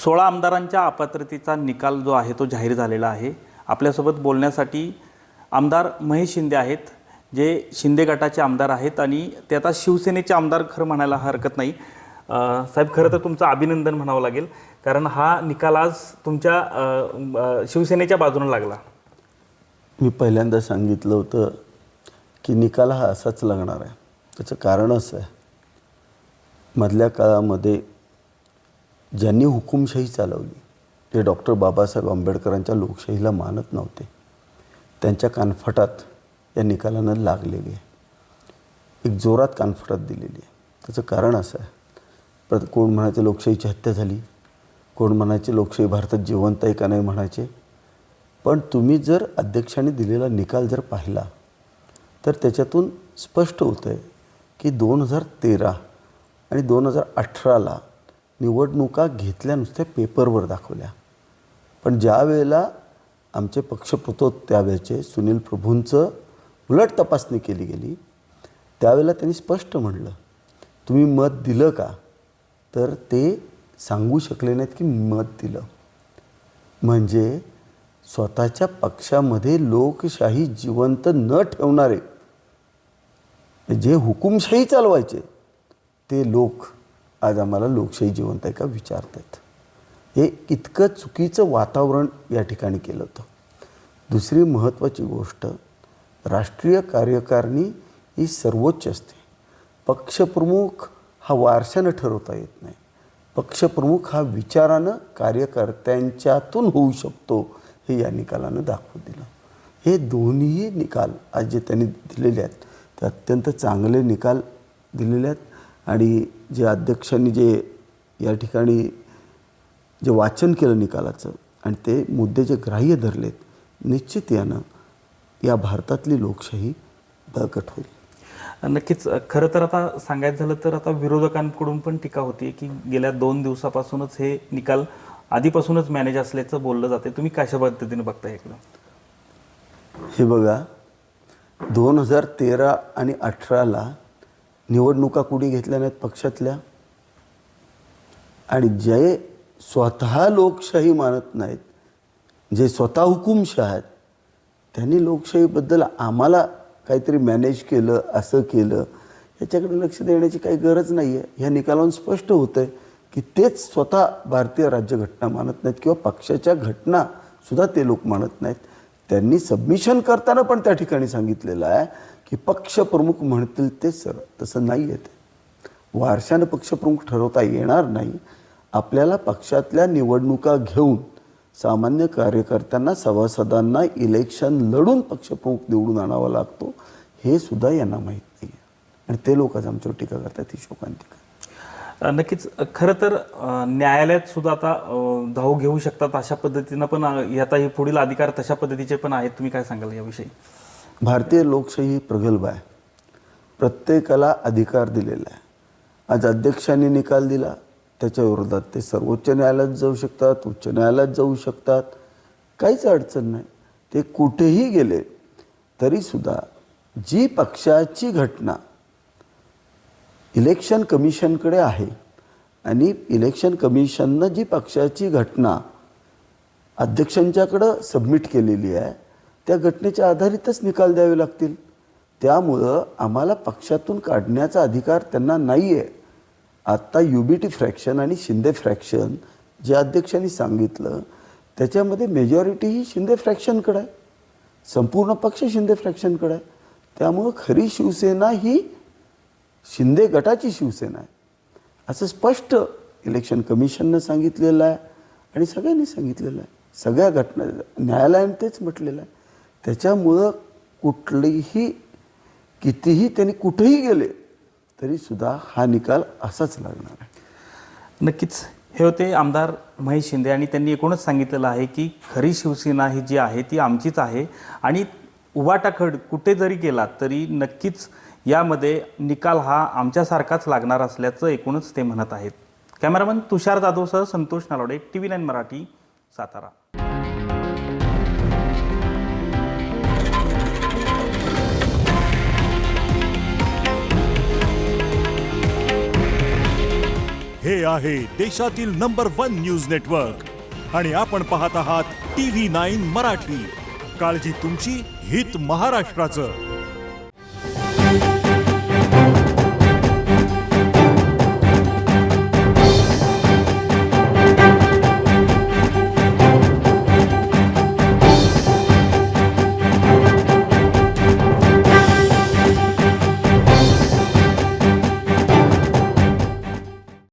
16 आमदारांच्या अपात्रतेचा निकाल जो आहे तो जाहीर झालेला आहे। आपल्यासोबत बोलण्यासाठी आमदार महेश शिंदे आहेत, जे शिंदे गटाचे आमदार आहेत आणि ते आता शिवसेनेचे आमदार खरं म्हणायला हरकत नाही। साहेब, खरं तर तुमचं अभिनंदन म्हणावं लागेल, कारण हा निकाल आज तुमच्या शिवसेनेच्या बाजूने लागला। मी पहिल्यांदा सांगितलं होतं की निकाल हा असाच लागणार आहे। त्याचं कारण असं आहे, मधल्या काळामध्ये ज्यांनी हुकुमशाही चालवली ते डॉक्टर बाबासाहेब आंबेडकरांच्या लोकशाहीला मानत नव्हते, त्यांच्या कानफटात या निकालानं लागलेली आहे, एक जोरात कानफटात दिलेली आहे। त्याचं कारण असं आहे, कोण म्हणायचे लोकशाहीची हत्या झाली, कोण म्हणायचे लोकशाही भारतात जिवंत आहे का नाही म्हणायचे। पण तुम्ही जर अध्यक्षांनी दिलेला निकाल जर पाहिला तर त्याच्यातून स्पष्ट होतं आहे की 2013 आणि 2018ला निवडणुका घेतल्या नुसत्या पेपरवर दाखवल्या, पण ज्या वेळेला आमचे पक्षप्रतोद त्यावेळेचे सुनील प्रभूंचं उलट तपासणी केली गेली, त्यावेळेला त्यांनी स्पष्ट म्हणलं तुम्ही मत दिलं का, तर ते सांगू शकले नाहीत की मत दिलं। म्हणजे स्वतःच्या पक्षामध्ये लोकशाही जिवंत न ठेवणारे, जे हुकुमशाही चालवायचे ते लोक आज आम्हाला लोकशाही जिवंत आहे का विचारतात। हे इतकं चुकीचं वातावरण या ठिकाणी केलं होतं। दुसरी महत्त्वाची गोष्ट, राष्ट्रीय कार्यकारिणी ही सर्वोच्च असते। पक्षप्रमुख हा वारशानं ठरवता येत नाही, पक्षप्रमुख हा विचारानं कार्यकर्त्यांच्यातून होऊ शकतो, हे या निकालानं दाखवून दिलं। हे दोन्ही निकाल आज जे त्यांनी दिलेले आहेत ते अत्यंत चांगले निकाल दिलेले आहेत। आणि जे अध्यक्षांनी जे या ठिकाणी जे वाचन केलं निकालाचं आणि ते मुद्दे जे ग्राह्य धरलेत, निश्चित यानं या भारतातली लोकशाही बळकट होईल। नक्कीच। खरं तर आता सांगायचं झालं तर आता विरोधकांकडून पण टीका होती की गेल्या 2 दिवसापासूनच हे निकाल आधीपासूनच मॅनेज असल्याचं बोललं जाते। तुम्ही कशा पद्धतीने बघताय इकडं? हे बघा, 2013 आणि 18ला निवडणुका कुणी घेतल्या नाहीत पक्षातल्या, आणि जे स्वतः लोकशाही मानत नाहीत, जे स्वतः हुकुमशाह आहेत, त्यांनी लोकशाहीबद्दल आम्हाला काहीतरी मॅनेज केलं, असं केलं, याच्याकडे लक्ष देण्याची काही गरज नाही आहे। ह्या निकालावरून स्पष्ट होतं आहे की तेच स्वतः भारतीय राज्यघटना मानत नाहीत किंवा पक्षाच्या घटनासुद्धा ते लोक मानत नाहीत। त्यांनी सबमिशन करताना पण त्या ठिकाणी सांगितलेलं आहे की पक्षप्रमुख म्हणतील ते सर, तसं नाही आहे। ते वारशानं पक्षप्रमुख ठरवता येणार नाही। आपल्याला पक्षातल्या निवडणुका घेऊन सामान्य कार्यकर्त्यांना, सभासदांना इलेक्शन लढून पक्षप्रमुख निवडून आणावा लागतो, हे सुद्धा यांना माहीत नाही आहे, आणि ते लोक आज आमच्यावर टीका करतात, ही शोकांतिका। नक्कीच। खरं तर न्यायालयात सुद्धा आता धाव घेऊ शकतात अशा पद्धतीनं पण आता हे पुढील अधिकार तशा पद्धतीचे पण आहेत। तुम्ही काय सांगाल याविषयी? भारतीय लोकशाही प्रगल्भ आहे, प्रत्येकाला अधिकार दिलेला आहे। आज अध्यक्षांनी निकाल दिला, त्याच्या विरोधात ते सर्वोच्च न्यायालयात जाऊ शकतात, उच्च न्यायालयात जाऊ शकतात, काहीच अडचण नाही। ते कुठेही गेले तरीसुद्धा जी पक्षाची घटना इलेक्शन कमिशनकडे आहे आणि इलेक्शन कमिशननं जी पक्षाची घटना अध्यक्षांच्याकडं सबमिट केलेली आहे, त्या घटनेच्या आधारितच निकाल द्यावे लागतील। त्यामुळं आम्हाला पक्षातून काढण्याचा अधिकार त्यांना नाही आहे। आत्ता UBT फ्रॅक्शन आणि शिंदे फ्रॅक्शन जे अध्यक्षांनी सांगितलं, त्याच्यामध्ये मेजॉरिटी ही शिंदे फ्रॅक्शनकडे आहे, संपूर्ण पक्ष शिंदे फ्रॅक्शनकडे आहे। त्यामुळं खरी शिवसेना ही शिंदे गटाची शिवसेना आहे, असं स्पष्ट इलेक्शन कमिशननं सांगितलेलं आहे आणि सगळ्यांनी सांगितलेलं आहे। सगळ्या घटना न्यायालयाने तेच म्हटलेलं आहे। त्याच्यामुळं कुठलीही, कितीही त्यांनी कुठेही गेले तरीसुद्धा हा निकाल असाच लागणार आहे। नक्कीच। हे होते आमदार महेश शिंदे, आणि त्यांनी एकूणच सांगितलेलं आहे की खरी शिवसेना ही जी आहे ती आमचीच आहे, आणि उभाटाखड कुठे जरी गेला तरी नक्कीच यामध्ये निकाल हा आमच्यासारखाच लागणार असल्याचं एकूणच ते म्हणत आहेत। कॅमेरामन तुषार जाधवसह संतोष नालवडे, TV9 मराठी, सातारा। हे आहे देशातील नंबर 1 न्यूज नेटवर्क आणि आपण पाहत आहात TV9 मराठी. काळजी तुमची, हित महाराष्ट्राचं.